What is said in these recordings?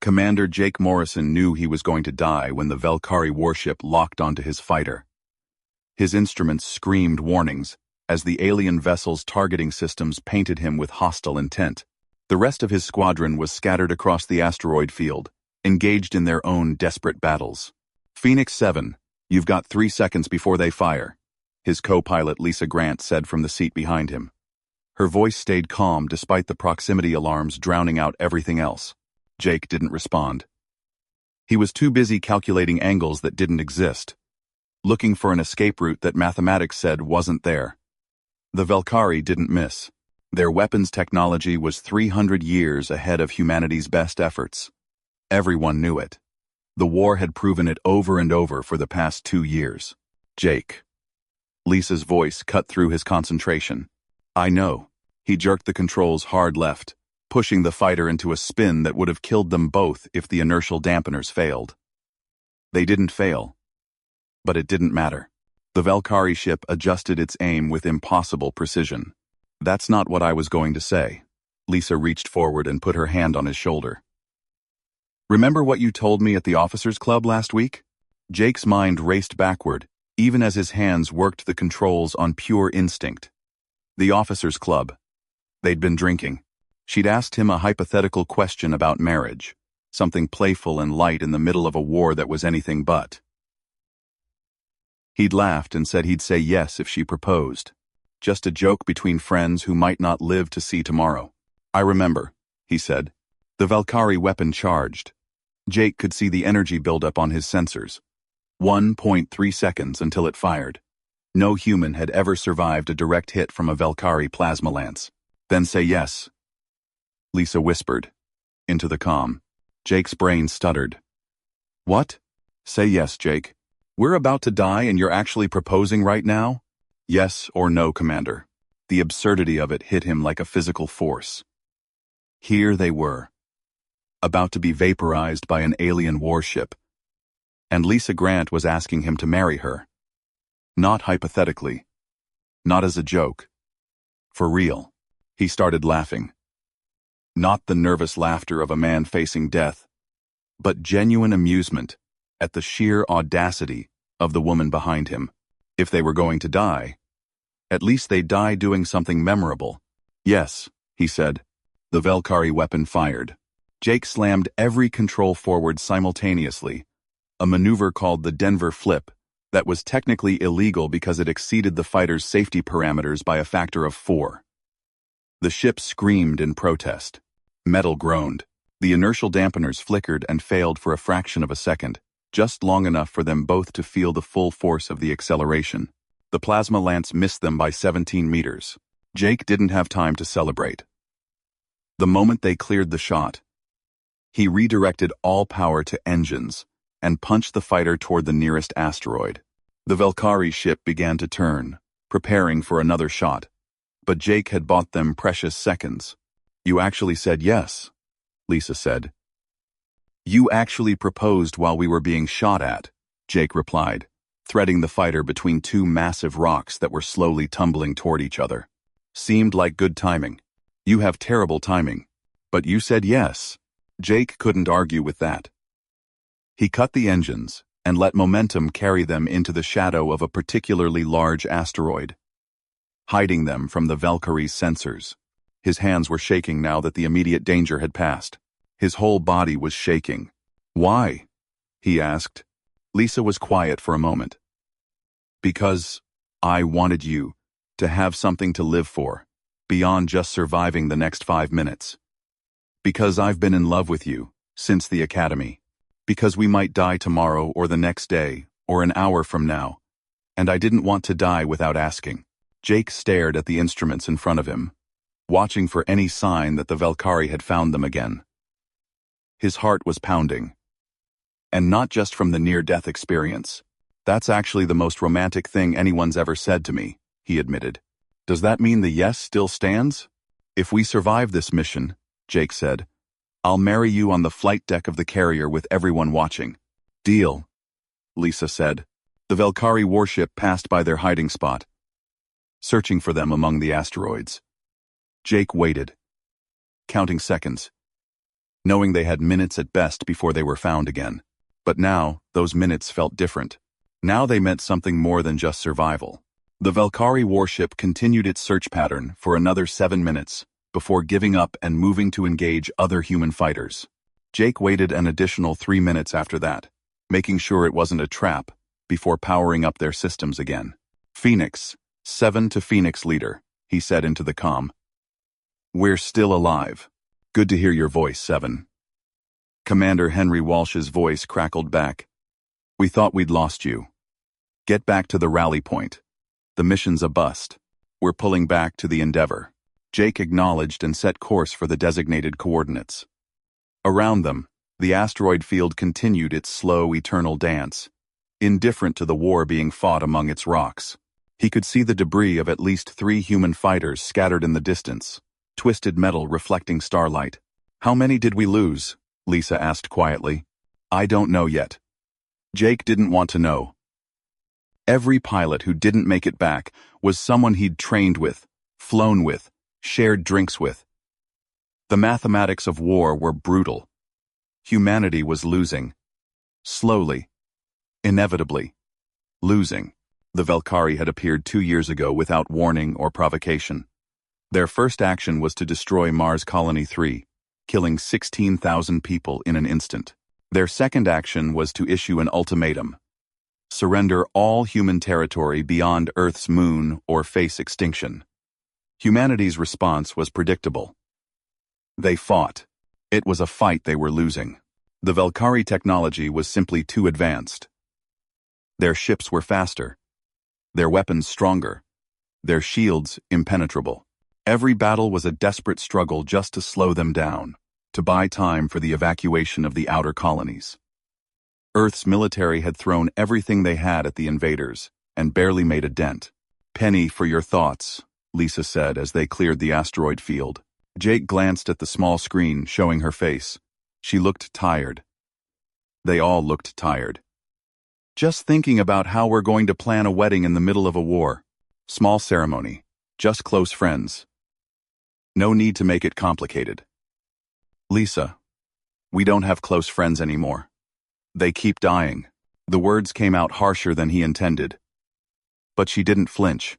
Commander Jake Morrison knew he was going to die when the Valkyrie warship locked onto his fighter. His instruments screamed warnings as the alien vessel's targeting systems painted him with hostile intent. The rest of his squadron was scattered across the asteroid field, engaged in their own desperate battles. Phoenix 7, you've got 3 seconds before they fire, his co-pilot Lisa Grant said from the seat behind him. Her voice stayed calm despite the proximity alarms drowning out everything else. Jake didn't respond. He was too busy calculating angles that didn't exist, looking for an escape route that mathematics said wasn't there. The Valkyrie didn't miss. Their weapons technology was 300 years ahead of humanity's best efforts. Everyone knew it. The war had proven it over and over for the past 2 years. Jake. Lisa's voice cut through his concentration. I know. He jerked the controls hard left, pushing the fighter into a spin that would have killed them both if the inertial dampeners failed. They didn't fail. But it didn't matter. The Valkyrie ship adjusted its aim with impossible precision. That's not what I was going to say. Lisa reached forward and put her hand on his shoulder. Remember what you told me at the officers' club last week? Jake's mind raced backward, even as his hands worked the controls on pure instinct. The officers' club. They'd been drinking. She'd asked him a hypothetical question about marriage, something playful and light in the middle of a war that was anything but. He'd laughed and said he'd say yes if she proposed. Just a joke between friends who might not live to see tomorrow. I remember, he said. The Valkyrie weapon charged. Jake could see the energy buildup on his sensors. 1.3 seconds until it fired. No human had ever survived a direct hit from a Valkyrie plasma lance. Then say yes, Lisa whispered. Into the comm. Jake's brain stuttered. What? Say yes, Jake. We're about to die and you're actually proposing right now? Yes or no, Commander. The absurdity of it hit him like a physical force. Here they were, about to be vaporized by an alien warship. And Lisa Grant was asking him to marry her. Not hypothetically. Not as a joke. For real. He started laughing. Not the nervous laughter of a man facing death, but genuine amusement at the sheer audacity of the woman behind him. If they were going to die, at least they'd die doing something memorable. Yes, he said. The Valkyrie weapon fired. Jake slammed every control forward simultaneously, a maneuver called the Denver flip that was technically illegal because it exceeded the fighter's safety parameters by a factor of 4. The ship screamed in protest. Metal groaned. The inertial dampeners flickered and failed for a fraction of a second, just long enough for them both to feel the full force of the acceleration. The plasma lance missed them by 17 meters. Jake didn't have time to celebrate. The moment they cleared the shot, he redirected all power to engines and punched the fighter toward the nearest asteroid. The Valkyrie ship began to turn, preparing for another shot. But Jake had bought them precious seconds. You actually said yes, Lisa said. You actually proposed while we were being shot at, Jake replied, threading the fighter between 2 massive rocks that were slowly tumbling toward each other. Seemed like good timing. You have terrible timing. But you said yes. Jake couldn't argue with that. He cut the engines and let momentum carry them into the shadow of a particularly large asteroid, hiding them from the Valkyrie's sensors. His hands were shaking now that the immediate danger had passed. His whole body was shaking. Why? He asked. Lisa was quiet for a moment. Because I wanted you to have something to live for, beyond just surviving the next 5 minutes. Because I've been in love with you since the academy. Because we might die tomorrow or the next day or an hour from now, and I didn't want to die without asking. Jake stared at the instruments in front of him, watching for any sign that the Valkyrie had found them again. His heart was pounding. And not just from the near-death experience. That's actually the most romantic thing anyone's ever said to me, he admitted. Does that mean the yes still stands? If we survive this mission, Jake said, I'll marry you on the flight deck of the carrier with everyone watching. Deal, Lisa said. The Valkyrie warship passed by their hiding spot, searching for them among the asteroids. Jake waited, counting seconds. knowing they had minutes at best before they were found again. But now, those minutes felt different. Now they meant something more than just survival. The Valkyrie warship continued its search pattern for another 7 minutes before giving up and moving to engage other human fighters. Jake waited an additional 3 minutes after that, making sure it wasn't a trap, before powering up their systems again. Phoenix, 7 to Phoenix Leader, he said into the comm. We're still alive. Good to hear your voice, 7. Commander Henry Walsh's voice crackled back. We thought we'd lost you. Get back to the rally point. The mission's a bust. We're pulling back to the Endeavor. Jake acknowledged and set course for the designated coordinates. Around them, the asteroid field continued its slow, eternal dance, indifferent to the war being fought among its rocks. He could see the debris of at least 3 human fighters scattered in the distance, twisted metal reflecting starlight. How many did we lose? Lisa asked quietly. I don't know yet. Jake didn't want to know. Every pilot who didn't make it back was someone he'd trained with, flown with, shared drinks with. The mathematics of war were brutal. Humanity was losing. Slowly. Inevitably. Losing. The Valkyrie had appeared 2 years ago without warning or provocation. Their first action was to destroy Mars Colony 3, killing 16,000 people in an instant. Their second action was to issue an ultimatum. Surrender all human territory beyond Earth's moon or face extinction. Humanity's response was predictable. They fought. It was a fight they were losing. The Valkyrie technology was simply too advanced. Their ships were faster. Their weapons stronger. Their shields impenetrable. Every battle was a desperate struggle just to slow them down, to buy time for the evacuation of the outer colonies. Earth's military had thrown everything they had at the invaders, and barely made a dent. Penny for your thoughts, Lisa said as they cleared the asteroid field. Jake glanced at the small screen showing her face. She looked tired. They all looked tired. Just thinking about how we're going to plan a wedding in the middle of a war. Small ceremony. Just close friends. No need to make it complicated. Lisa, we don't have close friends anymore. They keep dying. The words came out harsher than he intended. But she didn't flinch.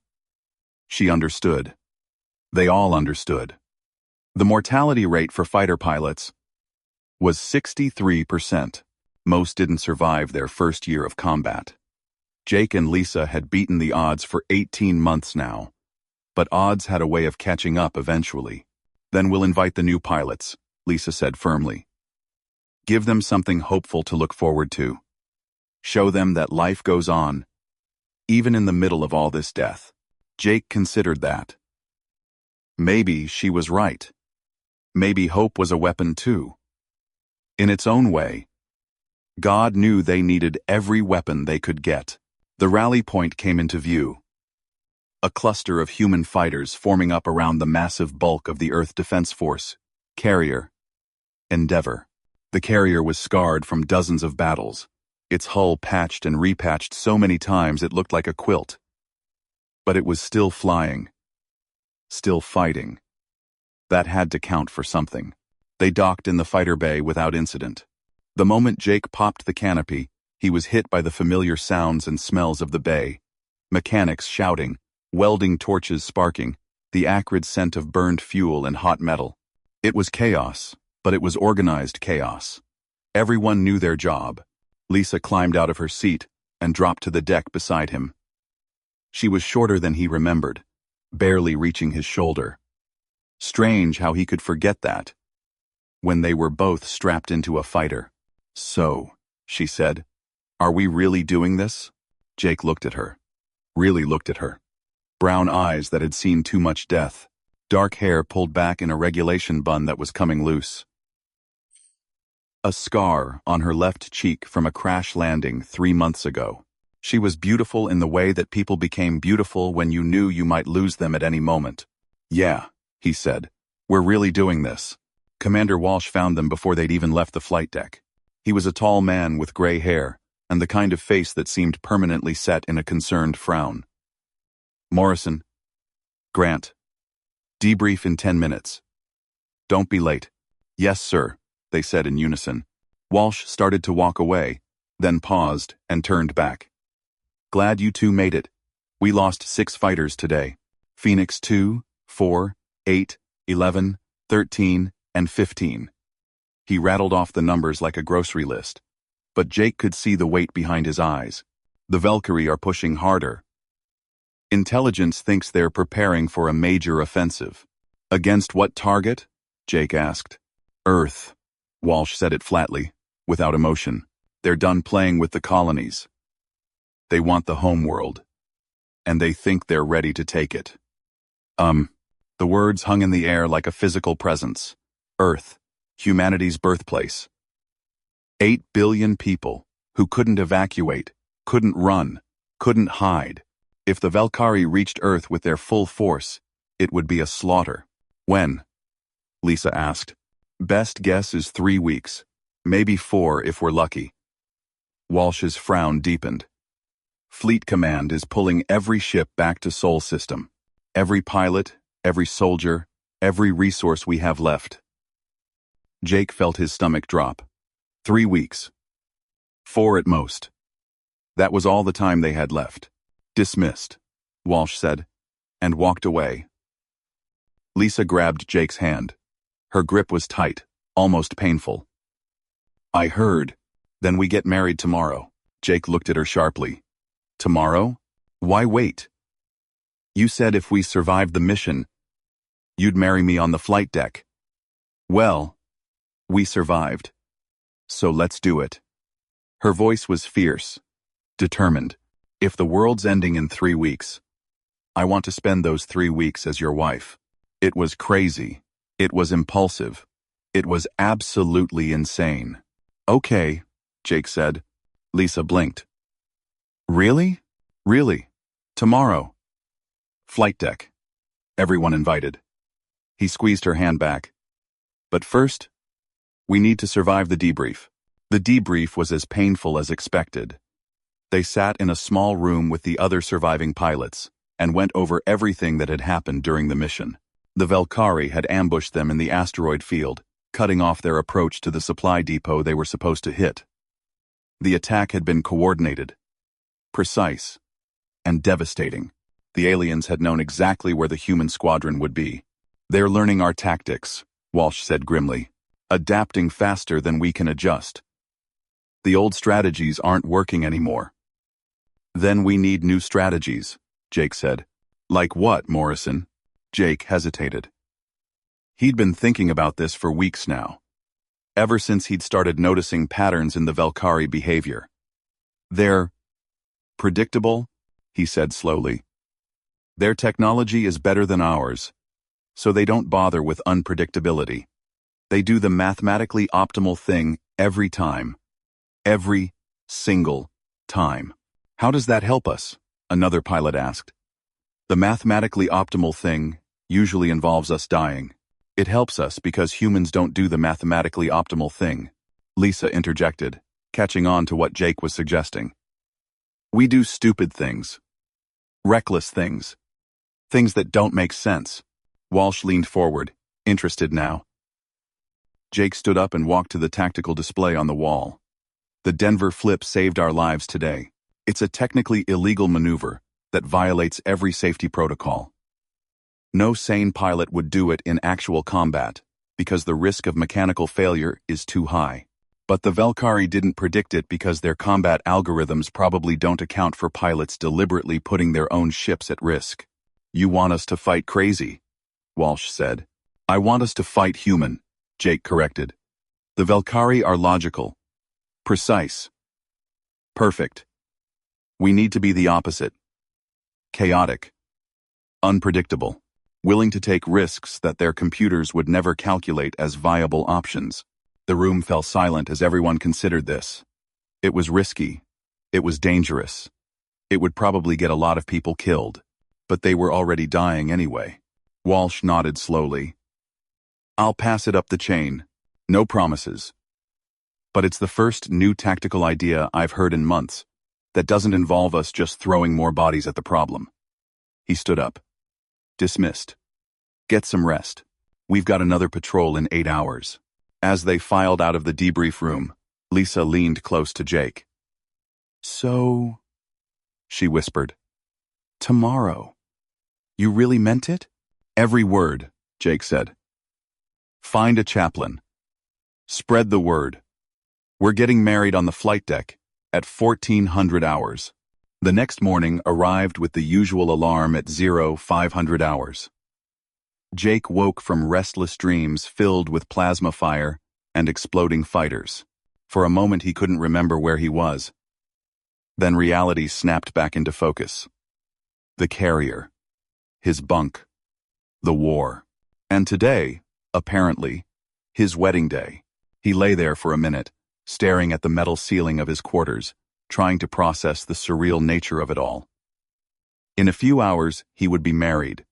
She understood. They all understood. The mortality rate for fighter pilots was 63%. Most didn't survive their first year of combat. Jake and Lisa had beaten the odds for 18 months now. But odds had a way of catching up eventually. Then we'll invite the new pilots, Lisa said firmly. Give them something hopeful to look forward to. Show them that life goes on, even in the middle of all this death. Jake considered that. Maybe she was right. Maybe hope was a weapon too. In its own way. God knew they needed every weapon they could get. The rally point came into view. A cluster of human fighters forming up around the massive bulk of the Earth Defense Force, carrier, Endeavor. The carrier was scarred from dozens of battles, its hull patched and repatched so many times it looked like a quilt. But it was still flying. Still fighting. That had to count for something. They docked in the fighter bay without incident. The moment Jake popped the canopy, he was hit by the familiar sounds and smells of the bay. Mechanics shouting, welding torches sparking, the acrid scent of burned fuel and hot metal. It was chaos, but it was organized chaos. Everyone knew their job. Lisa climbed out of her seat and dropped to the deck beside him. She was shorter than he remembered, barely reaching his shoulder. Strange how he could forget that, when they were both strapped into a fighter. So, she said, are we really doing this? Jake looked at her. Really looked at her. Brown eyes that had seen too much death. Dark hair pulled back in a regulation bun that was coming loose. A scar on her left cheek from a crash landing 3 months ago. She was beautiful in the way that people became beautiful when you knew you might lose them at any moment. Yeah, he said. We're really doing this. Commander Walsh found them before they'd even left the flight deck. He was a tall man with gray hair, and the kind of face that seemed permanently set in a concerned frown. Morrison. Grant. Debrief in 10 minutes. Don't be late. Yes, sir. they said in unison. Walsh started to walk away, then paused and turned back. Glad you two made it. We lost 6 fighters today. Phoenix 2, 4, 8, 11, 13, and 15. He rattled off the numbers like a grocery list. But Jake could see the weight behind his eyes. The Valkyrie are pushing harder. Intelligence thinks they're preparing for a major offensive. Against what target? Jake asked. Earth. Walsh said it flatly, without emotion. They're done playing with the colonies. They want the homeworld. And they think they're ready to take it. The words hung in the air like a physical presence. Earth, humanity's birthplace. 8 billion people who couldn't evacuate, couldn't run, couldn't hide. If the Valkyrie reached Earth with their full force, it would be a slaughter. When? Lisa asked. Best guess is 3 weeks, maybe 4 if we're lucky. Walsh's frown deepened. Fleet Command is pulling every ship back to Sol System. Every pilot, every soldier, every resource we have left. Jake felt his stomach drop. 3 weeks. 4 at most. That was all the time they had left. Dismissed, Walsh said, and walked away. Lisa grabbed Jake's hand. Her grip was tight, almost painful. I heard. Then we get married tomorrow. Jake looked at her sharply. Tomorrow? Why wait? You said if we survived the mission, you'd marry me on the flight deck. Well, we survived. So let's do it. Her voice was fierce, determined. If the world's ending in 3 weeks, I want to spend those 3 weeks as your wife. It was crazy. It was impulsive. It was absolutely insane. Okay, Jake said. Lisa blinked. Really? Really? Tomorrow? Flight deck. Everyone invited. He squeezed her hand back. But first, we need to survive the debrief. The debrief was as painful as expected. They sat in a small room with the other surviving pilots and went over everything that had happened during the mission. The Valkyrie had ambushed them in the asteroid field, cutting off their approach to the supply depot they were supposed to hit. The attack had been coordinated, precise, and devastating. The aliens had known exactly where the human squadron would be. They're learning our tactics, Walsh said grimly, adapting faster than we can adjust. The old strategies aren't working anymore. Then we need new strategies, Jake said. Like what, Morrison? Jake hesitated. He'd been thinking about this for weeks now, ever since he'd started noticing patterns in the Valkyrie behavior. They're predictable, he said slowly. Their technology is better than ours, so they don't bother with unpredictability. They do the mathematically optimal thing every time. Every single time. How does that help us? Another pilot asked. The mathematically optimal thing usually involves us dying. It helps us because humans don't do the mathematically optimal thing. Lisa interjected, catching on to what Jake was suggesting. We do stupid things. Reckless things. Things that don't make sense. Walsh leaned forward, interested now. Jake stood up and walked to the tactical display on the wall. The Denver flip saved our lives today. It's a technically illegal maneuver that violates every safety protocol. No sane pilot would do it in actual combat because the risk of mechanical failure is too high. But the Valkyrie didn't predict it because their combat algorithms probably don't account for pilots deliberately putting their own ships at risk. You want us to fight crazy, Walsh said. I want us to fight human, Jake corrected. The Valkyrie are logical. Precise. Perfect. We need to be the opposite. Chaotic. Unpredictable. Willing to take risks that their computers would never calculate as viable options. The room fell silent as everyone considered this. It was risky. It was dangerous. It would probably get a lot of people killed. But they were already dying anyway. Walsh nodded slowly. I'll pass it up the chain. No promises. But it's the first new tactical idea I've heard in months that doesn't involve us just throwing more bodies at the problem. He stood up. Dismissed. Get some rest. We've got another patrol in 8 hours. As they filed out of the debrief room, Lisa leaned close to Jake. "So," she whispered, "tomorrow. You really meant it?" "Every word," Jake said. "Find a chaplain. Spread the word. We're getting married on the flight deck at 1400 hours. The next morning arrived with the usual alarm at 0500 hours. Jake woke from restless dreams filled with plasma fire and exploding fighters. For a moment he couldn't remember where he was. Then reality snapped back into focus. The carrier. His bunk. The war. And today, apparently, his wedding day. He lay there for a minute, staring at the metal ceiling of his quarters, trying to process the surreal nature of it all. In a few hours, he would be married.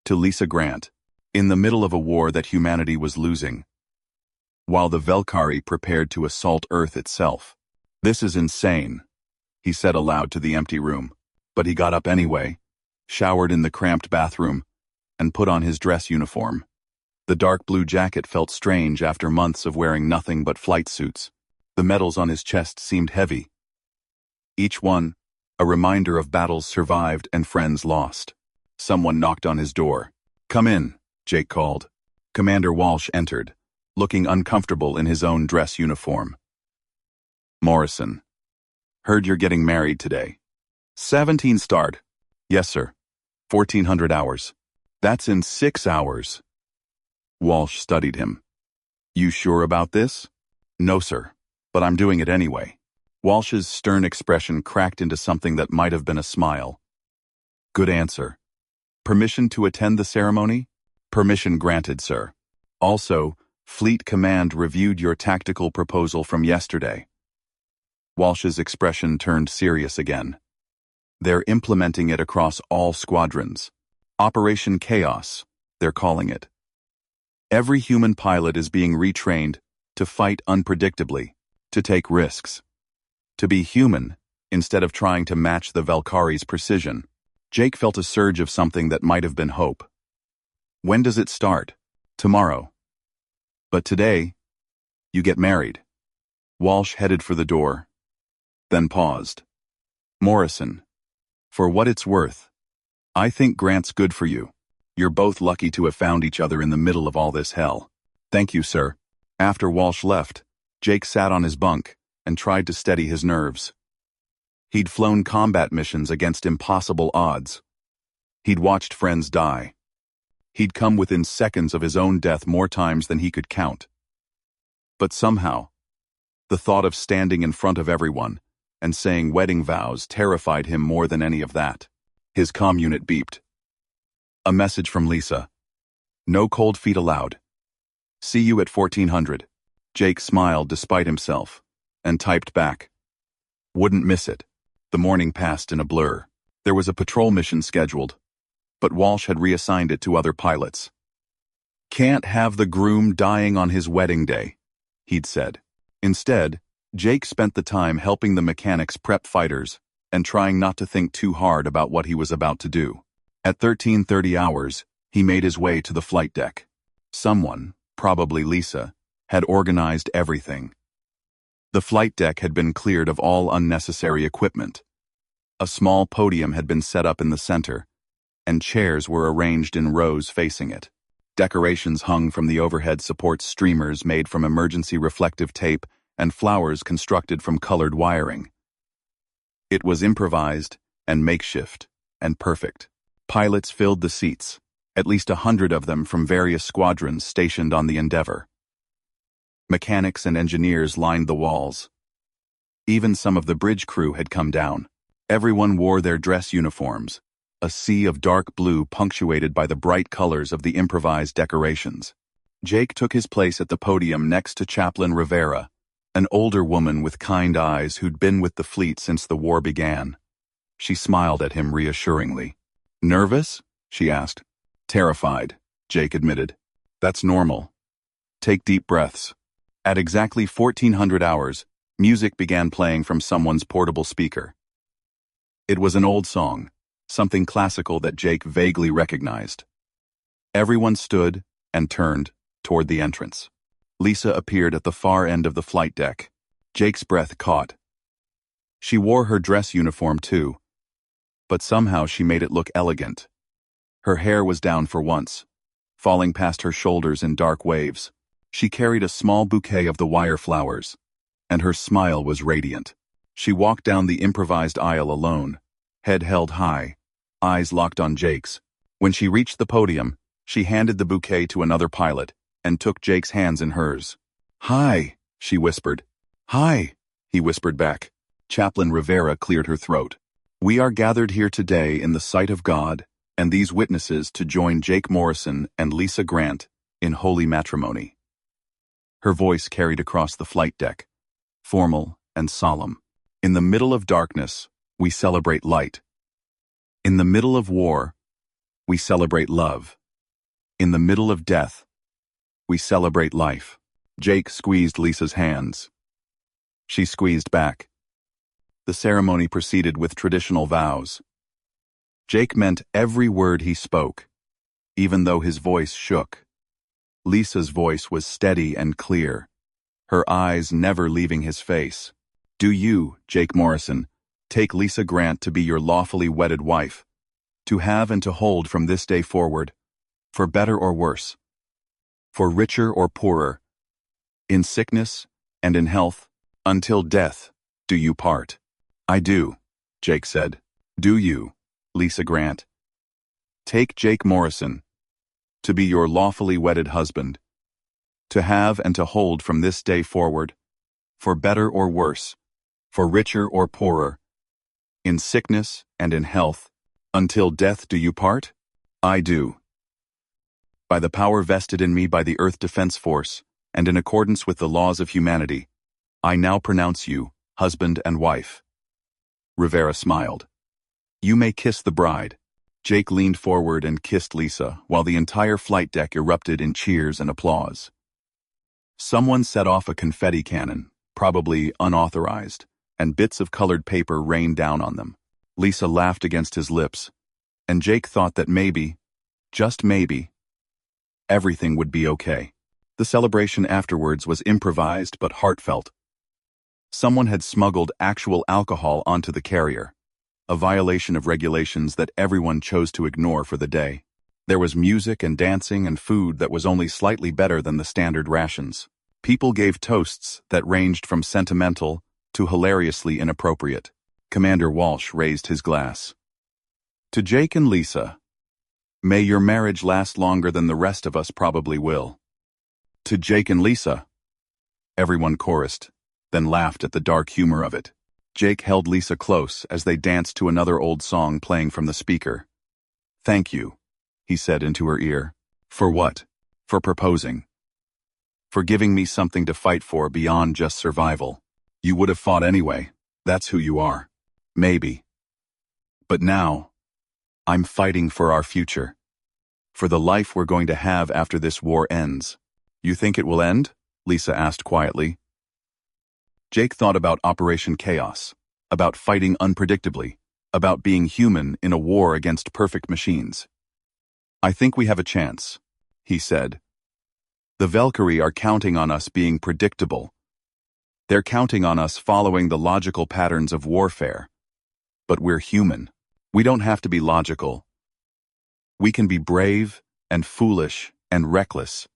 To Lisa Grant, in the middle of a war that humanity was losing, while the Valkyrie prepared to assault Earth itself. "This is insane," he said aloud to the empty room. But he got up anyway, showered in the cramped bathroom, and put on his dress uniform. The dark blue jacket felt strange after months of wearing nothing but flight suits. The medals on his chest seemed heavy. Each one, a reminder of battles survived and friends lost. Someone knocked on his door. "Come in," Jake called. Commander Walsh entered, looking uncomfortable in his own dress uniform. "Morrison. Heard you're getting married today." 17 start. "Yes, sir. 1400 hours. That's in 6 hours. Walsh studied him. "You sure about this?" "No, sir. But I'm doing it anyway." Walsh's stern expression cracked into something that might have been a smile. "Good answer. Permission to attend the ceremony?" "Permission granted, sir. Also, Fleet Command reviewed your tactical proposal from yesterday." Walsh's expression turned serious again. "They're implementing it across all squadrons. Operation Chaos, they're calling it. Every human pilot is being retrained to fight unpredictably, to take risks, to be human instead of trying to match the Valkyrie's precision." Jake felt a surge of something that might have been hope. "When does it start?" "Tomorrow. But today, you get married." Walsh headed for the door, then paused. "Morrison, for what it's worth, I think Grant's good for you. You're both lucky to have found each other in the middle of all this hell." "Thank you, sir." After Walsh left, Jake sat on his bunk and tried to steady his nerves. He'd flown combat missions against impossible odds. He'd watched friends die. He'd come within seconds of his own death more times than he could count. But somehow, the thought of standing in front of everyone and saying wedding vows terrified him more than any of that. His comm unit beeped. A message from Lisa. "No cold feet allowed. See you at 1400. Jake smiled despite himself and typed back. Wouldn't miss it. The morning passed in a blur. There was a patrol mission scheduled, but Walsh had reassigned it to other pilots. "Can't have the groom dying on his wedding day," he'd said. Instead, Jake spent the time helping the mechanics prep fighters and trying not to think too hard about what he was about to do. At 1330 hours, he made his way to the flight deck. Someone, probably Lisa, had organized everything. The flight deck had been cleared of all unnecessary equipment. A small podium had been set up in the center, and chairs were arranged in rows facing it. Decorations hung from the overhead support streamers made from emergency reflective tape and flowers constructed from colored wiring. It was improvised and makeshift and perfect. Pilots filled the seats, at least 100 of them from various squadrons stationed on the Endeavour. Mechanics and engineers lined the walls. Even some of the bridge crew had come down. Everyone wore their dress uniforms, a sea of dark blue punctuated by the bright colors of the improvised decorations. Jake took his place at the podium next to Chaplain Rivera, an older woman with kind eyes who'd been with the fleet since the war began. She smiled at him reassuringly. "Nervous?" she asked. "Terrified," Jake admitted. "That's normal. Take deep breaths." At exactly 1400 hours, music began playing from someone's portable speaker. It was an old song, something classical that Jake vaguely recognized. Everyone stood and turned toward the entrance. Lisa appeared at the far end of the flight deck. Jake's breath caught. She wore her dress uniform too, but somehow she made it look elegant. Her hair was down for once, falling past her shoulders in dark waves. She carried a small bouquet of the wire flowers, and her smile was radiant. She walked down the improvised aisle alone, head held high, eyes locked on Jake's. When she reached the podium, she handed the bouquet to another pilot and took Jake's hands in hers. "Hi," she whispered. "Hi," he whispered back. Chaplain Rivera cleared her throat. "We are gathered here today in the sight of God and these witnesses to join Jake Morrison and Lisa Grant in holy matrimony." Her voice carried across the flight deck, formal and solemn. "In the middle of darkness, we celebrate light. In the middle of war, we celebrate love. In the middle of death, we celebrate life." Jake squeezed Lisa's hands. She squeezed back. The ceremony proceeded with traditional vows. Jake meant every word he spoke, even though his voice shook. Lisa's voice was steady and clear, her eyes never leaving his face. "Do you, Jake Morrison, take Lisa Grant to be your lawfully wedded wife, to have and to hold from this day forward, for better or worse, for richer or poorer, in sickness and in health, until death do you part?" "I do," Jake said. "Do you, Lisa Grant, take Jake Morrison to be your lawfully wedded husband, to have and to hold from this day forward, for better or worse, for richer or poorer, in sickness and in health, until death do you part?" "I do. By the power vested in me by the Earth Defense Force, and in accordance with the laws of humanity, I now pronounce you husband and wife." Rivera smiled. "You may kiss the bride." Jake leaned forward and kissed Lisa, while the entire flight deck erupted in cheers and applause. Someone set off a confetti cannon, probably unauthorized, and bits of colored paper rained down on them. Lisa laughed against his lips, and Jake thought that maybe, just maybe, everything would be okay. The celebration afterwards was improvised but heartfelt. Someone had smuggled actual alcohol onto the carrier, a violation of regulations that everyone chose to ignore for the day. There was music and dancing and food that was only slightly better than the standard rations. People gave toasts that ranged from sentimental to hilariously inappropriate. Commander Walsh raised his glass. "To Jake and Lisa, may your marriage last longer than the rest of us probably will." "To Jake and Lisa," everyone chorused, then laughed at the dark humor of it. Jake held Lisa close as they danced to another old song playing from the speaker. "Thank you," he said into her ear. "For what?" "For proposing. For giving me something to fight for beyond just survival. You would have fought anyway. That's who you are. Maybe. But now, I'm fighting for our future. For the life we're going to have after this war ends." "You think it will end?" Lisa asked quietly. Jake thought about Operation Chaos, about fighting unpredictably, about being human in a war against perfect machines. "I think we have a chance," he said. "The Valkyrie are counting on us being predictable. They're counting on us following the logical patterns of warfare. But we're human. We don't have to be logical. We can be brave and foolish and reckless.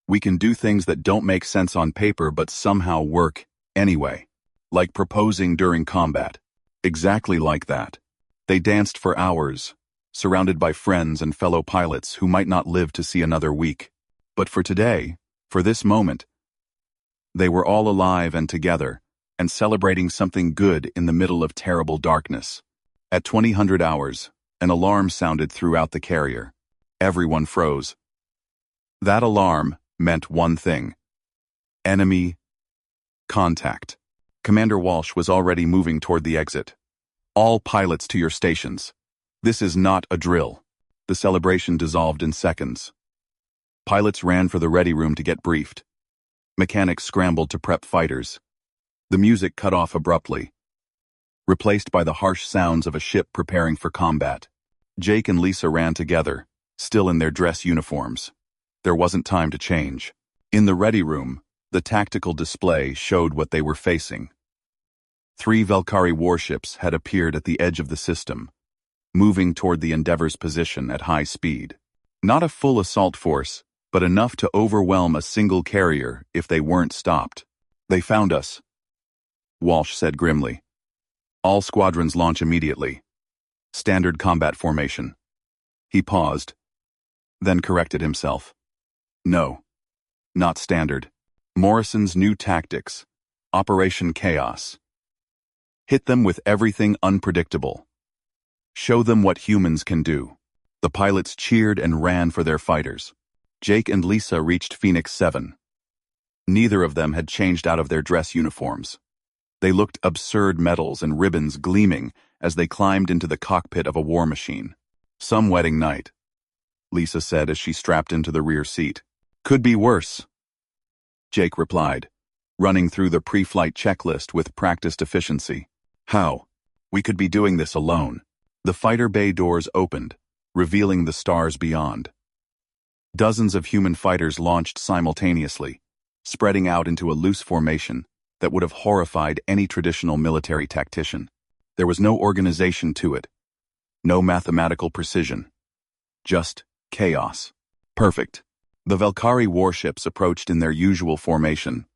We can do things that don't make sense on paper but somehow work anyway, like proposing during combat. Exactly like that." They danced for hours, surrounded by friends and fellow pilots who might not live to see another week. But for today, for this moment, they were all alive and together, and celebrating something good in the middle of terrible darkness. At 2000 hours, an alarm sounded throughout the carrier. Everyone froze. That alarm meant one thing: enemy contact. Commander Walsh was already moving toward the exit. "All pilots to your stations. This is not a drill." The celebration dissolved in seconds. Pilots ran for the ready room to get briefed. Mechanics scrambled to prep fighters. The music cut off abruptly, replaced by the harsh sounds of a ship preparing for combat. Jake and Lisa ran together, still in their dress uniforms. There wasn't time to change. In the ready room, the tactical display showed what they were facing. 3 Valkyrie warships had appeared at the edge of the system, moving toward the Endeavor's position at high speed. Not a full assault force, but enough to overwhelm a single carrier if they weren't stopped. "They found us," Walsh said grimly. "All squadrons launch immediately. Standard combat formation." He paused, then corrected himself. "No, not standard. Morrison's new tactics. Operation Chaos. Hit them with everything unpredictable. Show them what humans can do." The pilots cheered and ran for their fighters. Jake and Lisa reached Phoenix 7. Neither of them had changed out of their dress uniforms. They looked absurd, medals and ribbons gleaming as they climbed into the cockpit of a war machine. "Some wedding night," Lisa said as she strapped into the rear seat. "Could be worse," Jake replied, running through the pre-flight checklist with practiced efficiency. "How? We could be doing this alone." The fighter bay doors opened, revealing the stars beyond. Dozens of human fighters launched simultaneously, spreading out into a loose formation that would have horrified any traditional military tactician. There was no organization to it, no mathematical precision, just chaos. Perfect. The Valkyrie warships approached in their usual formation.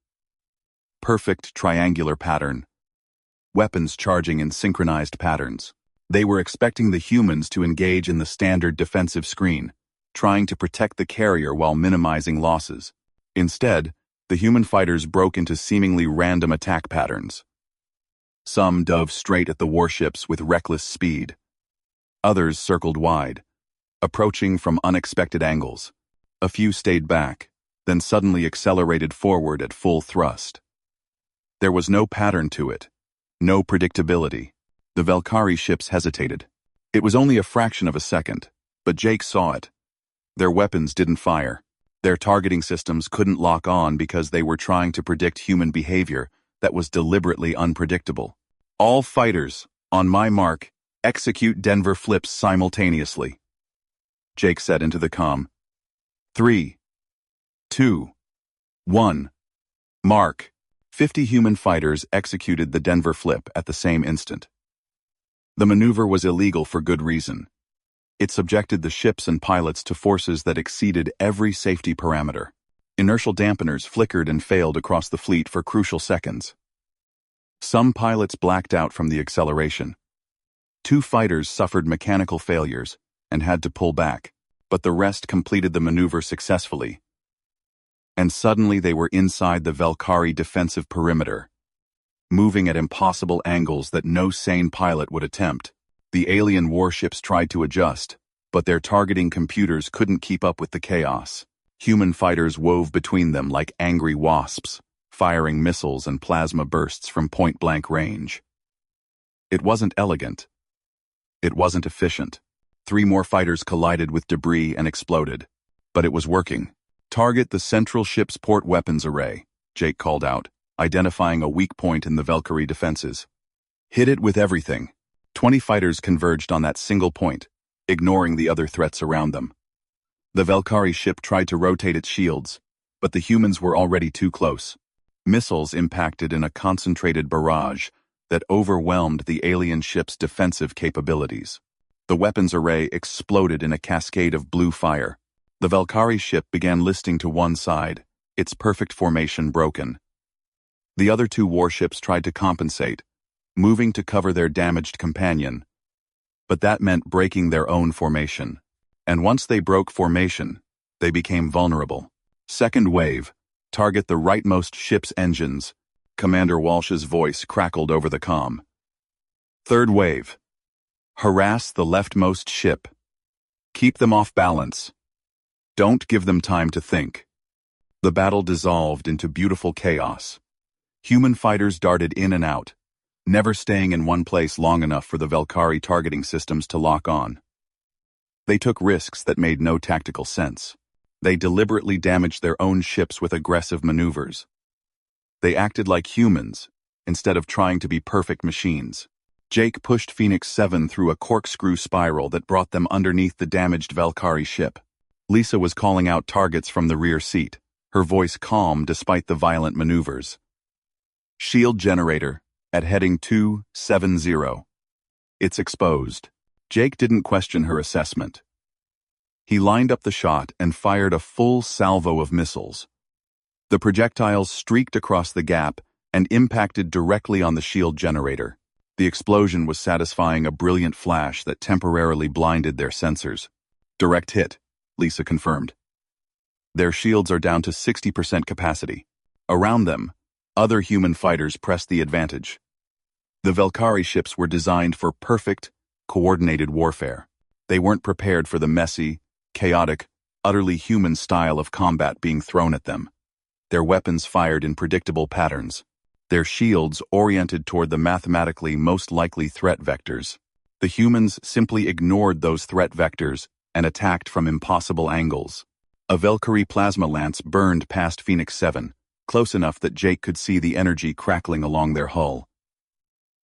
Perfect triangular pattern, weapons charging in synchronized patterns. They were expecting the humans to engage in the standard defensive screen, trying to protect the carrier while minimizing losses. Instead, the human fighters broke into seemingly random attack patterns. Some dove straight at the warships with reckless speed. Others circled wide, approaching from unexpected angles. A few stayed back, then suddenly accelerated forward at full thrust. There was no pattern to it, no predictability. The Valkyrie ships hesitated. It was only a fraction of a second, but Jake saw it. Their weapons didn't fire. Their targeting systems couldn't lock on because they were trying to predict human behavior that was deliberately unpredictable. "All fighters, on my mark, execute Denver flips simultaneously," Jake said into the comm. 3, 2, 1. Mark. 50 human fighters executed the Denver flip at the same instant. The maneuver was illegal for good reason. It subjected the ships and pilots to forces that exceeded every safety parameter. Inertial dampeners flickered and failed across the fleet for crucial seconds. Some pilots blacked out from the acceleration. 2 fighters suffered mechanical failures and had to pull back, but the rest completed the maneuver successfully. And suddenly they were inside the Valkyrie defensive perimeter, moving at impossible angles that no sane pilot would attempt. The alien warships tried to adjust, but their targeting computers couldn't keep up with the chaos. Human fighters wove between them like angry wasps, firing missiles and plasma bursts from point-blank range. It wasn't elegant. It wasn't efficient. 3 more fighters collided with debris and exploded. But it was working. "Target the central ship's port weapons array," Jake called out, identifying a weak point in the Valkyrie defenses. "Hit it with everything." 20 fighters converged on that single point, ignoring the other threats around them. The Valkyrie ship tried to rotate its shields, but the humans were already too close. Missiles impacted in a concentrated barrage that overwhelmed the alien ship's defensive capabilities. The weapons array exploded in a cascade of blue fire. The Valkyrie ship began listing to one side, its perfect formation broken. The other 2 warships tried to compensate, moving to cover their damaged companion. But that meant breaking their own formation. And once they broke formation, they became vulnerable. "Second wave, target the rightmost ship's engines," Commander Walsh's voice crackled over the comm. "Third wave, harass the leftmost ship. Keep them off balance. Don't give them time to think." The battle dissolved into beautiful chaos. Human fighters darted in and out, never staying in one place long enough for the Valkyrie targeting systems to lock on. They took risks that made no tactical sense. They deliberately damaged their own ships with aggressive maneuvers. They acted like humans, instead of trying to be perfect machines. Jake pushed Phoenix 7 through a corkscrew spiral that brought them underneath the damaged Valkyrie ship. Lisa was calling out targets from the rear seat, her voice calm despite the violent maneuvers. Shield generator, at heading 270. It's exposed. Jake didn't question her assessment. He lined up the shot and fired a full salvo of missiles. The projectiles streaked across the gap and impacted directly on the shield generator. The explosion was satisfying a brilliant flash that temporarily blinded their sensors. Direct hit, Lisa confirmed. Their shields are down to 60% capacity. Around them, other human fighters pressed the advantage. The Valkyrie ships were designed for perfect, coordinated warfare. They weren't prepared for the messy, chaotic, utterly human style of combat being thrown at them. Their weapons fired in predictable patterns. Their shields oriented toward the mathematically most likely threat vectors. The humans simply ignored those threat vectors and attacked from impossible angles. A Valkyrie plasma lance burned past Phoenix 7, close enough that Jake could see the energy crackling along their hull.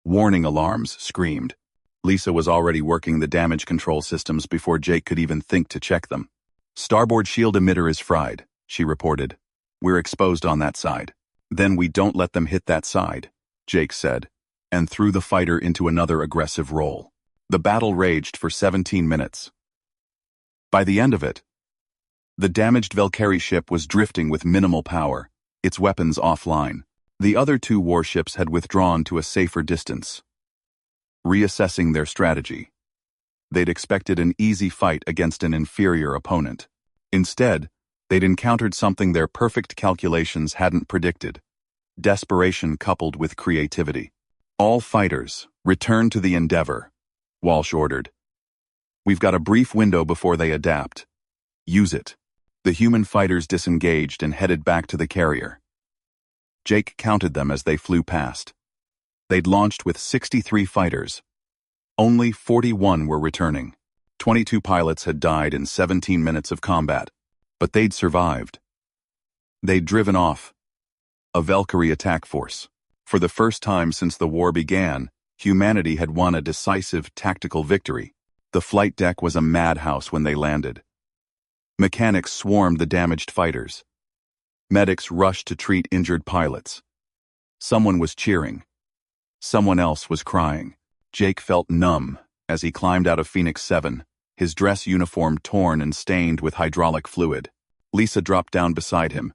Warning alarms screamed. Lisa was already working the damage control systems before Jake could even think to check them. Starboard shield emitter is fried, she reported. We're exposed on that side. Then we don't let them hit that side, Jake said, and threw the fighter into another aggressive roll. The battle raged for 17 minutes. By the end of it, the damaged Valkyrie ship was drifting with minimal power, its weapons offline. The other two warships had withdrawn to a safer distance. Reassessing their strategy. They'd expected an easy fight against an inferior opponent. Instead, they'd encountered something their perfect calculations hadn't predicted. Desperation coupled with creativity. All fighters, return to the Endeavor, Walsh ordered. We've got a brief window before they adapt. Use it. The human fighters disengaged and headed back to the carrier. Jake counted them as they flew past. They'd launched with 63 fighters. Only 41 were returning. 22 pilots had died in 17 minutes of combat. But they'd survived. They'd driven off a Valkyrie attack force. For the first time since the war began, humanity had won a decisive tactical victory. The flight deck was a madhouse when they landed. Mechanics swarmed the damaged fighters. Medics rushed to treat injured pilots. Someone was cheering. Someone else was crying. Jake felt numb as he climbed out of Phoenix 7. His dress uniform torn and stained with hydraulic fluid. Lisa dropped down beside him,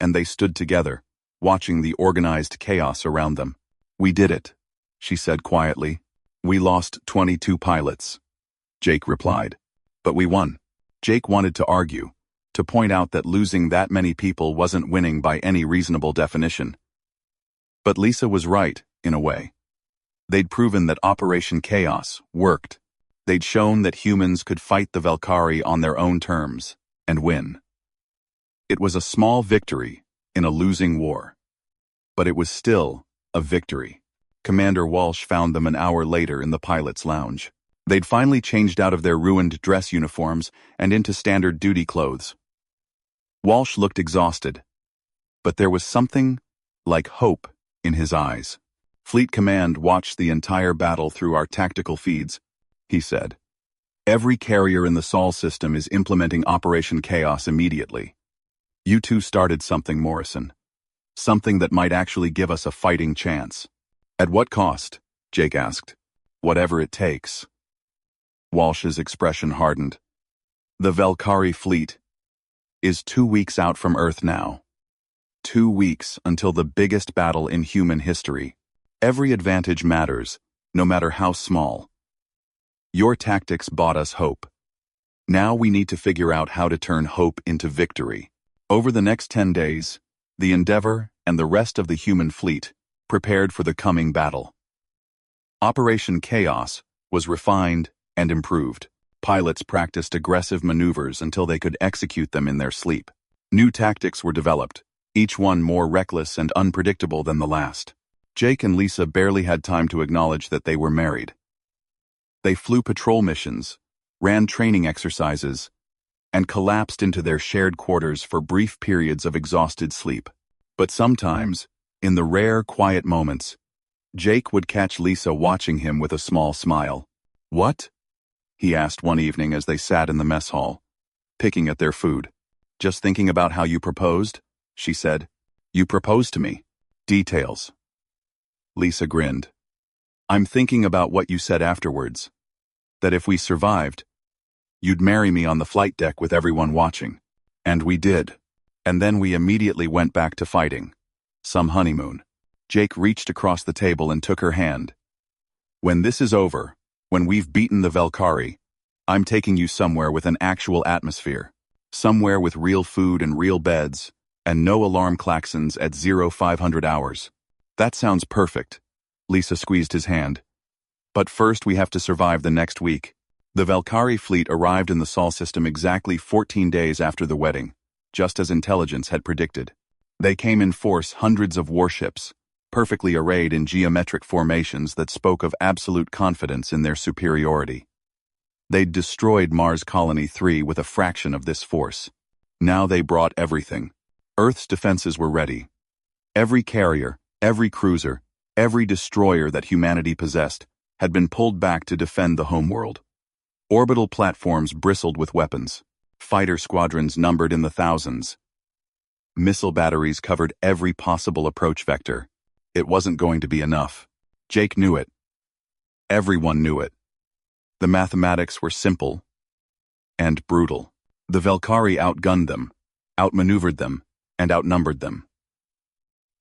and they stood together, watching the organized chaos around them. We did it, she said quietly. We lost 22 pilots, Jake replied. But we won. Jake wanted to argue, to point out that losing that many people wasn't winning by any reasonable definition. But Lisa was right, in a way. They'd proven that Operation Chaos worked. They'd shown that humans could fight the Valkyrie on their own terms, and win. It was a small victory in a losing war. But it was still a victory. Commander Walsh found them an hour later in the pilot's lounge. They'd finally changed out of their ruined dress uniforms and into standard duty clothes. Walsh looked exhausted, but there was something like hope in his eyes. Fleet Command watched the entire battle through our tactical feeds, he said. Every carrier in the Sol system is implementing Operation Chaos immediately. You two started something, Morrison. Something that might actually give us a fighting chance. At what cost? Jake asked. Whatever it takes. Walsh's expression hardened. The Valkyrie fleet is 2 weeks out from Earth now. 2 weeks until the biggest battle in human history. Every advantage matters, no matter how small. Your tactics bought us hope. Now we need to figure out how to turn hope into victory. Over the next 10 days, the Endeavor and the rest of the human fleet prepared for the coming battle. Operation Chaos was refined and improved. Pilots practiced aggressive maneuvers until they could execute them in their sleep. New tactics were developed, each one more reckless and unpredictable than the last. Jake and Lisa barely had time to acknowledge that they were married. They flew patrol missions, ran training exercises, and collapsed into their shared quarters for brief periods of exhausted sleep. But sometimes, in the rare, quiet moments, Jake would catch Lisa watching him with a small smile. What? He asked one evening as they sat in the mess hall, picking at their food. Just thinking about how you proposed? she said. You proposed to me. Details. Lisa grinned. I'm thinking about what you said afterwards. That if we survived, you'd marry me on the flight deck with everyone watching. And we did. And then we immediately went back to fighting. Some honeymoon. Jake reached across the table and took her hand. When this is over, when we've beaten the Valkyrie, I'm taking you somewhere with an actual atmosphere. Somewhere with real food and real beds, and no alarm klaxons at 0500 hours. That sounds perfect. Lisa squeezed his hand. But first we have to survive the next week. The Valkyrie fleet arrived in the Sol system exactly 14 days after the wedding, just as intelligence had predicted. They came in force, hundreds of warships, perfectly arrayed in geometric formations that spoke of absolute confidence in their superiority. They'd destroyed Mars Colony 3 with a fraction of this force. Now they brought everything. Earth's defenses were ready. Every carrier, every cruiser, every destroyer that humanity possessed had been pulled back to defend the homeworld. Orbital platforms bristled with weapons. Fighter squadrons numbered in the thousands. Missile batteries covered every possible approach vector. It wasn't going to be enough. Jake knew it. Everyone knew it. The mathematics were simple and brutal. The Valkyrie outgunned them, outmaneuvered them, and outnumbered them.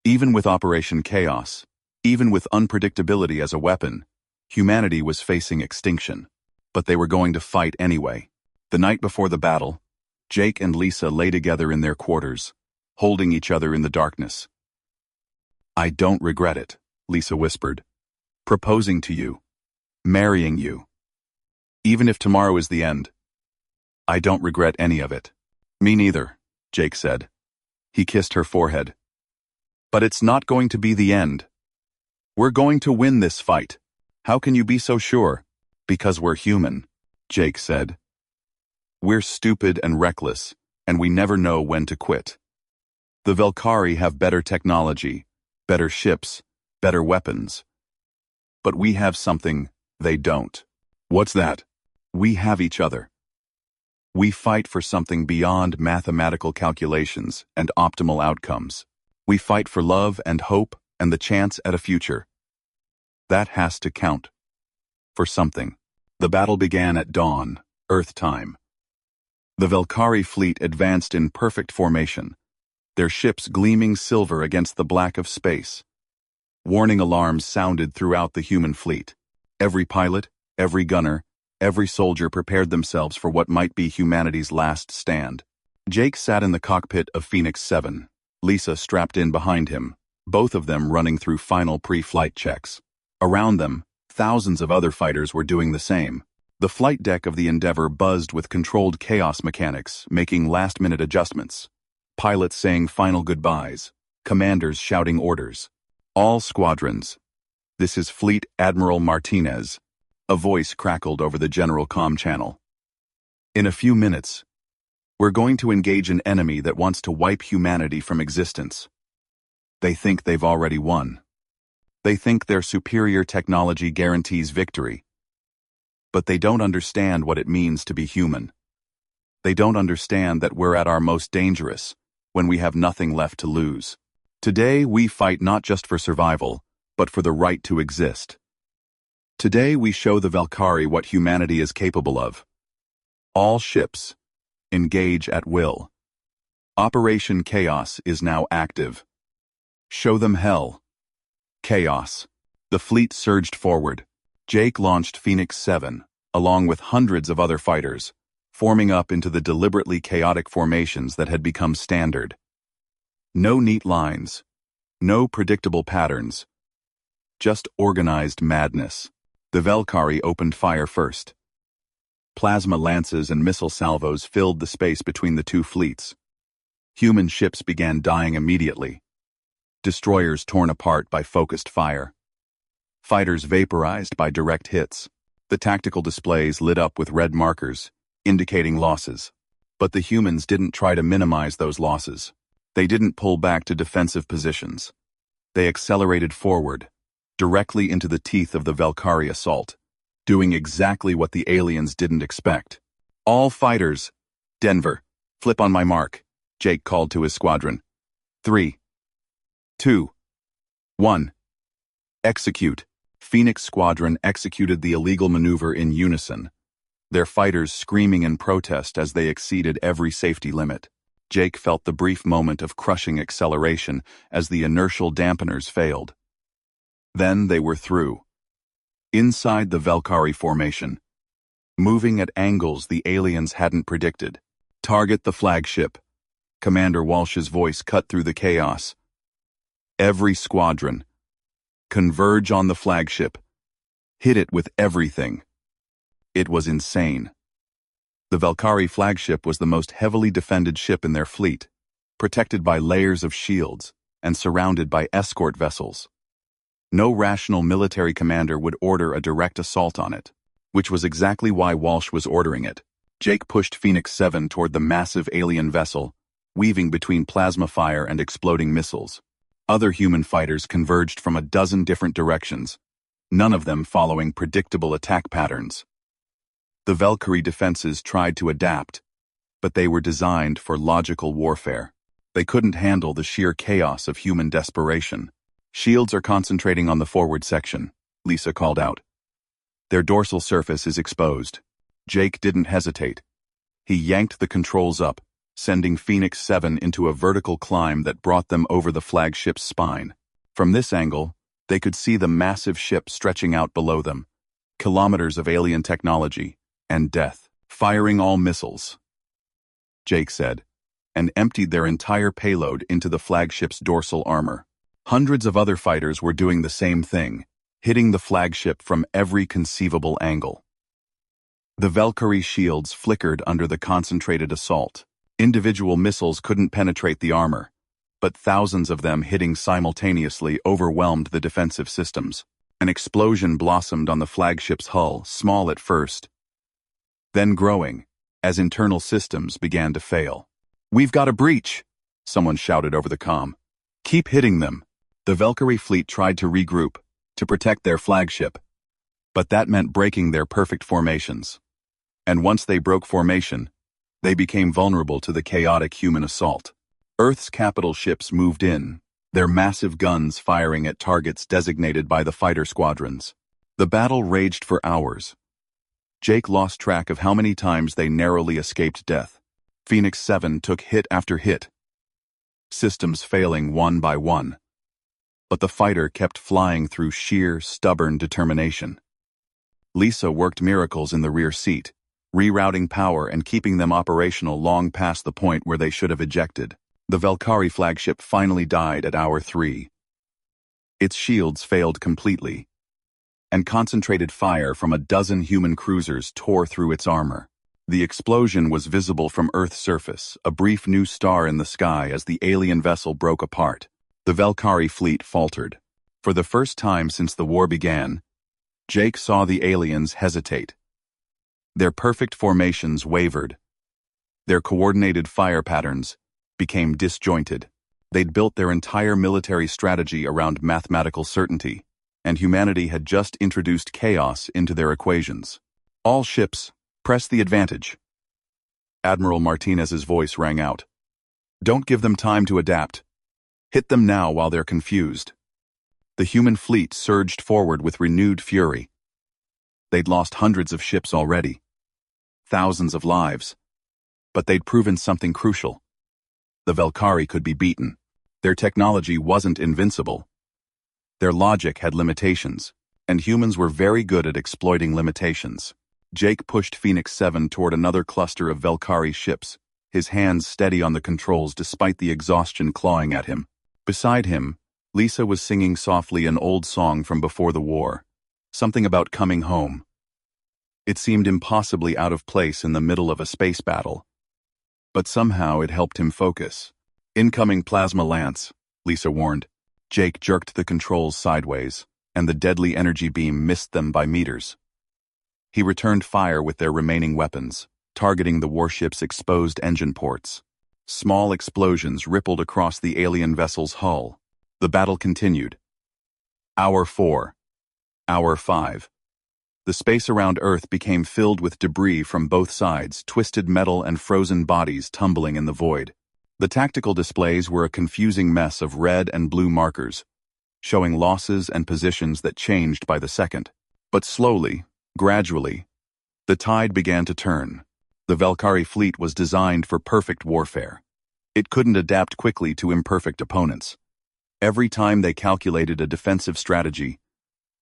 Even with Operation Chaos, even with unpredictability as a weapon, humanity was facing extinction. But they were going to fight anyway. The night before the battle, Jake and Lisa lay together in their quarters, holding each other in the darkness. I don't regret it, Lisa whispered. Proposing to you. Marrying you. Even if tomorrow is the end, I don't regret any of it. Me neither, Jake said. He kissed her forehead. But it's not going to be the end. We're going to win this fight. How can you be so sure? Because we're human, Jake said. We're stupid and reckless, and we never know when to quit. The Valkyrie have better technology, better ships, better weapons. But we have something they don't. What's that? We have each other. We fight for something beyond mathematical calculations and optimal outcomes. We fight for love and hope and the chance at a future. That has to count. For something. The battle began at dawn, Earth time. The Valkyrie fleet advanced in perfect formation, their ships gleaming silver against the black of space. Warning alarms sounded throughout the human fleet. Every pilot, every gunner, every soldier prepared themselves for what might be humanity's last stand. Jake sat in the cockpit of Phoenix 7, Lisa strapped in behind him, both of them running through final pre-flight checks. Around them, thousands of other fighters were doing the same. The flight deck of the Endeavour buzzed with controlled chaos mechanics, making last-minute adjustments. Pilots saying final goodbyes, commanders shouting orders. All squadrons. This is Fleet Admiral Martinez. A voice crackled over the general comm channel. In a few minutes, we're going to engage an enemy that wants to wipe humanity from existence. They think they've already won. They think their superior technology guarantees victory. But they don't understand what it means to be human. They don't understand that we're at our most dangerous, when we have nothing left to lose. Today we fight not just for survival, but for the right to exist. Today we show the Valkyrie what humanity is capable of. All ships, engage at will. Operation Chaos is now active. Show them hell. Chaos. The fleet surged forward. Jake launched Phoenix 7, along with hundreds of other fighters, forming up into the deliberately chaotic formations that had become standard. No neat lines. No predictable patterns. Just organized madness. The Valkyrie opened fire first. Plasma lances and missile salvos filled the space between the two fleets. Human ships began dying immediately. Destroyers torn apart by focused fire. Fighters vaporized by direct hits. The tactical displays lit up with red markers, indicating losses. But the humans didn't try to minimize those losses. They didn't pull back to defensive positions. They accelerated forward, directly into the teeth of the Valkyrie assault, doing exactly what the aliens didn't expect. All fighters, Denver, flip on my mark, Jake called to his squadron. 3, 2, 1. Execute. Phoenix Squadron executed the illegal maneuver in unison, their fighters screaming in protest as they exceeded every safety limit. Jake felt the brief moment of crushing acceleration as the inertial dampeners failed. Then they were through. Inside the Valkyrie formation, moving at angles the aliens hadn't predicted. Target the flagship. Commander Walsh's voice cut through the chaos. Every squadron. Converge on the flagship. Hit it with everything. It was insane. The Valkyrie flagship was the most heavily defended ship in their fleet, protected by layers of shields and surrounded by escort vessels. No rational military commander would order a direct assault on it, which was exactly why Walsh was ordering it. Jake pushed Phoenix 7 toward the massive alien vessel, weaving between plasma fire and exploding missiles. Other human fighters converged from a dozen different directions, none of them following predictable attack patterns. The Valkyrie defenses tried to adapt, but they were designed for logical warfare. They couldn't handle the sheer chaos of human desperation. Shields are concentrating on the forward section, Lisa called out. Their dorsal surface is exposed. Jake didn't hesitate. He yanked the controls up, sending Phoenix 7 into a vertical climb that brought them over the flagship's spine. From this angle, they could see the massive ship stretching out below them, kilometers of alien technology and death, firing all missiles, Jake said, and emptied their entire payload into the flagship's dorsal armor. Hundreds of other fighters were doing the same thing, hitting the flagship from every conceivable angle. The Valkyrie shields flickered under the concentrated assault. Individual missiles couldn't penetrate the armor, but thousands of them hitting simultaneously overwhelmed the defensive systems. An explosion blossomed on the flagship's hull, small at first, then growing, as internal systems began to fail. "We've got a breach," someone shouted over the comm. "Keep hitting them." The Valkyrie fleet tried to regroup, to protect their flagship, but that meant breaking their perfect formations. And once they broke formation, they became vulnerable to the chaotic human assault. Earth's capital ships moved in, their massive guns firing at targets designated by the fighter squadrons. The battle raged for hours. Jake lost track of how many times they narrowly escaped death. Phoenix 7 took hit after hit, systems failing one by one. But the fighter kept flying through sheer, stubborn determination. Lisa worked miracles in the rear seat, rerouting power and keeping them operational long past the point where they should have ejected. The Valkyrie flagship finally died at hour 3. Its shields failed completely, and concentrated fire from a dozen human cruisers tore through its armor. The explosion was visible from Earth's surface, a brief new star in the sky as the alien vessel broke apart. The Valkyrie fleet faltered. For the first time since the war began, Jake saw the aliens hesitate. Their perfect formations wavered. Their coordinated fire patterns became disjointed. They'd built their entire military strategy around mathematical certainty, and humanity had just introduced chaos into their equations. "All ships, press the advantage." Admiral Martinez's voice rang out. "Don't give them time to adapt. Hit them now while they're confused." The human fleet surged forward with renewed fury. They'd lost hundreds of ships already, thousands of lives, but they'd proven something crucial. The Valkyrie could be beaten. Their technology wasn't invincible. Their logic had limitations, and humans were very good at exploiting limitations. Jake pushed Phoenix 7 toward another cluster of Valkyrie ships, his hands steady on the controls despite the exhaustion clawing at him. Beside him, Lisa was singing softly an old song from before the war, something about coming home. It seemed impossibly out of place in the middle of a space battle, but somehow it helped him focus. "Incoming plasma lance," Lisa warned. Jake jerked the controls sideways, and the deadly energy beam missed them by meters. He returned fire with their remaining weapons, targeting the warship's exposed engine ports. Small explosions rippled across the alien vessel's hull. The battle continued. Hour 4. Hour 5. The space around Earth became filled with debris from both sides, twisted metal and frozen bodies tumbling in the void. The tactical displays were a confusing mess of red and blue markers, showing losses and positions that changed by the second. But slowly, gradually, the tide began to turn. The Valkyrie fleet was designed for perfect warfare. It couldn't adapt quickly to imperfect opponents. Every time they calculated a defensive strategy,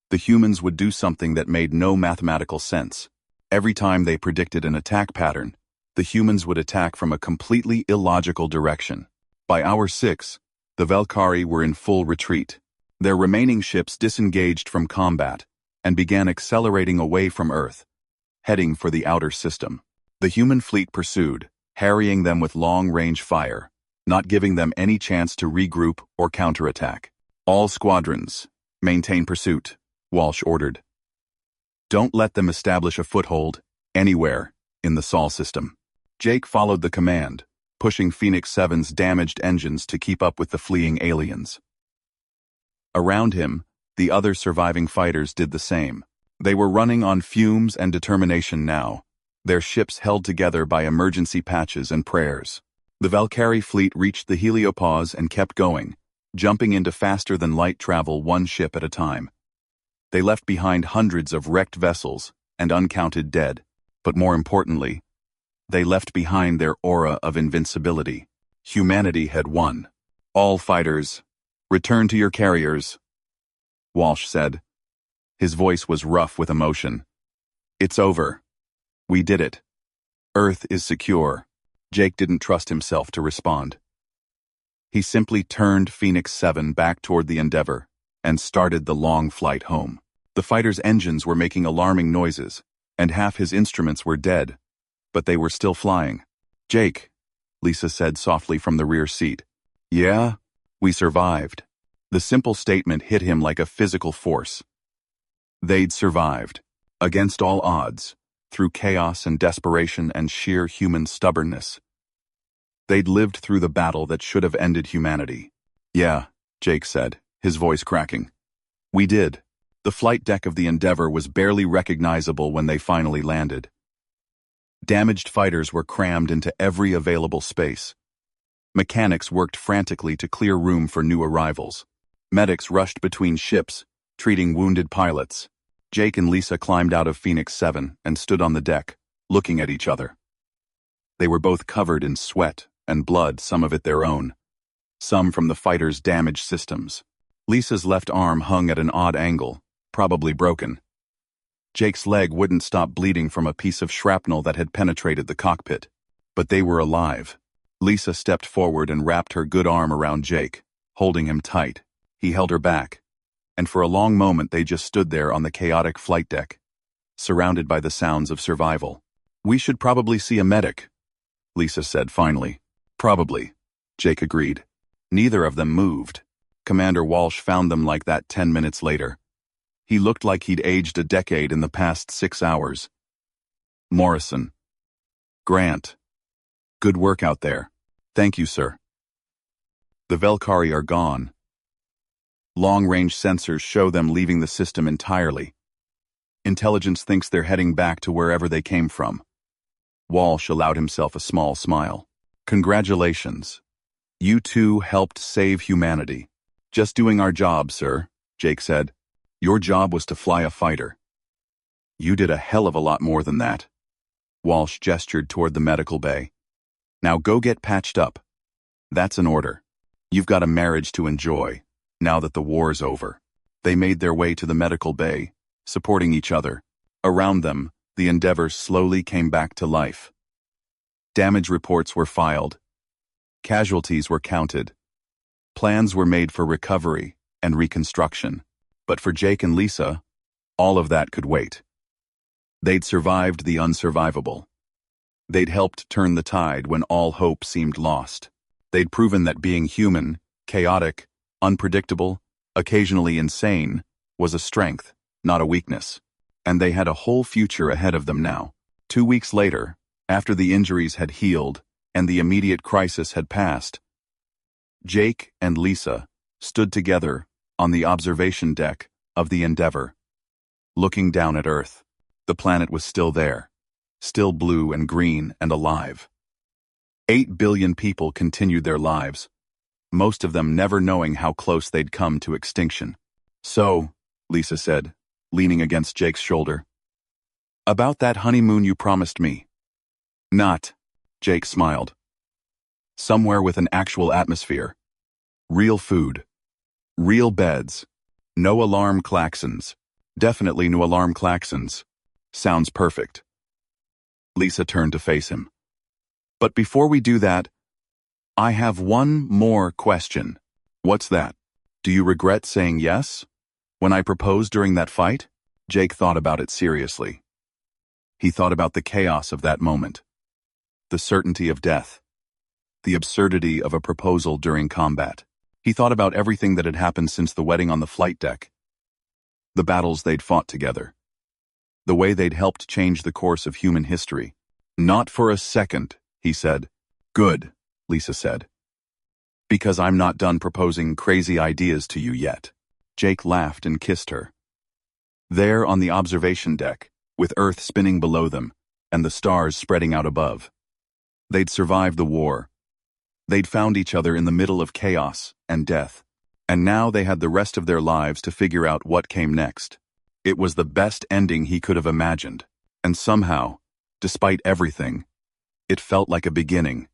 the humans would do something that made no mathematical sense. Every time they predicted an attack pattern, the humans would attack from a completely illogical direction. By hour 6, the Valkyrie were in full retreat. Their remaining ships disengaged from combat and began accelerating away from Earth, heading for the outer system. The human fleet pursued, harrying them with long-range fire, not giving them any chance to regroup or counterattack. All squadrons, maintain pursuit, Walsh ordered. Don't let them establish a foothold anywhere in the Sol system. Jake followed the command, pushing Phoenix 7's damaged engines to keep up with the fleeing aliens. Around him, the other surviving fighters did the same. They were running on fumes and determination now, their ships held together by emergency patches and prayers. The Valkyrie fleet reached the heliopause and kept going, jumping into faster-than-light travel one ship at a time. They left behind hundreds of wrecked vessels and uncounted dead, but more importantly, they left behind their aura of invincibility. Humanity had won. All fighters, return to your carriers, Walsh said. His voice was rough with emotion. It's over. We did it. Earth is secure. Jake didn't trust himself to respond. He simply turned Phoenix 7 back toward the Endeavor and started the long flight home. The fighter's engines were making alarming noises, and half his instruments were dead, but they were still flying. Jake, Lisa said softly from the rear seat. Yeah, we survived. The simple statement hit him like a physical force. They'd survived, against all odds, through chaos and desperation and sheer human stubbornness. They'd lived through the battle that should have ended humanity. Yeah, Jake said, his voice cracking. We did. The flight deck of the Endeavor was barely recognizable when they finally landed. Damaged fighters were crammed into every available space. Mechanics worked frantically to clear room for new arrivals. Medics rushed between ships, treating wounded pilots. Jake and Lisa climbed out of Phoenix 7 and stood on the deck, looking at each other. They were both covered in sweat and blood, some of it their own, some from the fighter's damaged systems. Lisa's left arm hung at an odd angle, probably broken. Jake's leg wouldn't stop bleeding from a piece of shrapnel that had penetrated the cockpit. But they were alive. Lisa stepped forward and wrapped her good arm around Jake, holding him tight. He held her back, and for a long moment they just stood there on the chaotic flight deck, surrounded by the sounds of survival. We should probably see a medic, Lisa said finally. Probably, Jake agreed. Neither of them moved. Commander Walsh found them like that 10 minutes later. He looked like he'd aged a decade in the past 6 hours. Morrison. Grant. Good work out there. Thank you, sir. The Valkyrie are gone. Long-range sensors show them leaving the system entirely. Intelligence thinks they're heading back to wherever they came from. Walsh allowed himself a small smile. Congratulations. You two helped save humanity. Just doing our job, sir, Jake said. Your job was to fly a fighter. You did a hell of a lot more than that. Walsh gestured toward the medical bay. Now go get patched up. That's an order. You've got a marriage to enjoy, now that the war's over. They made their way to the medical bay, supporting each other. Around them, the Endeavor slowly came back to life. Damage reports were filed. Casualties were counted. Plans were made for recovery and reconstruction. But for Jake and Lisa, all of that could wait. They'd survived the unsurvivable. They'd helped turn the tide when all hope seemed lost. They'd proven that being human, chaotic, unpredictable, occasionally insane, was a strength, not a weakness. And they had a whole future ahead of them now. 2 weeks later, after the injuries had healed and the immediate crisis had passed, Jake and Lisa stood together on the observation deck of the Endeavor, looking down at Earth. The planet was still there, still blue and green and alive. 8 billion people continued their lives, most of them never knowing how close they'd come to extinction. So, Lisa said, leaning against Jake's shoulder, about that honeymoon you promised me. Not, Jake smiled. Somewhere with an actual atmosphere. Real food. Real beds. No alarm klaxons. Definitely no alarm klaxons. Sounds perfect. Lisa turned to face him. But before we do that, I have one more question. What's that? Do you regret saying yes? When I proposed during that fight? Jake thought about it seriously. He thought about the chaos of that moment. The certainty of death. The absurdity of a proposal during combat. He thought about everything that had happened since the wedding on the flight deck. The battles they'd fought together. The way they'd helped change the course of human history. Not for a second, he said. Good, Lisa said. Because I'm not done proposing crazy ideas to you yet. Jake laughed and kissed her. There on the observation deck, with Earth spinning below them, and the stars spreading out above. They'd survived the war. They'd found each other in the middle of chaos and death, and now they had the rest of their lives to figure out what came next. It was the best ending he could have imagined, and somehow, despite everything, it felt like a beginning.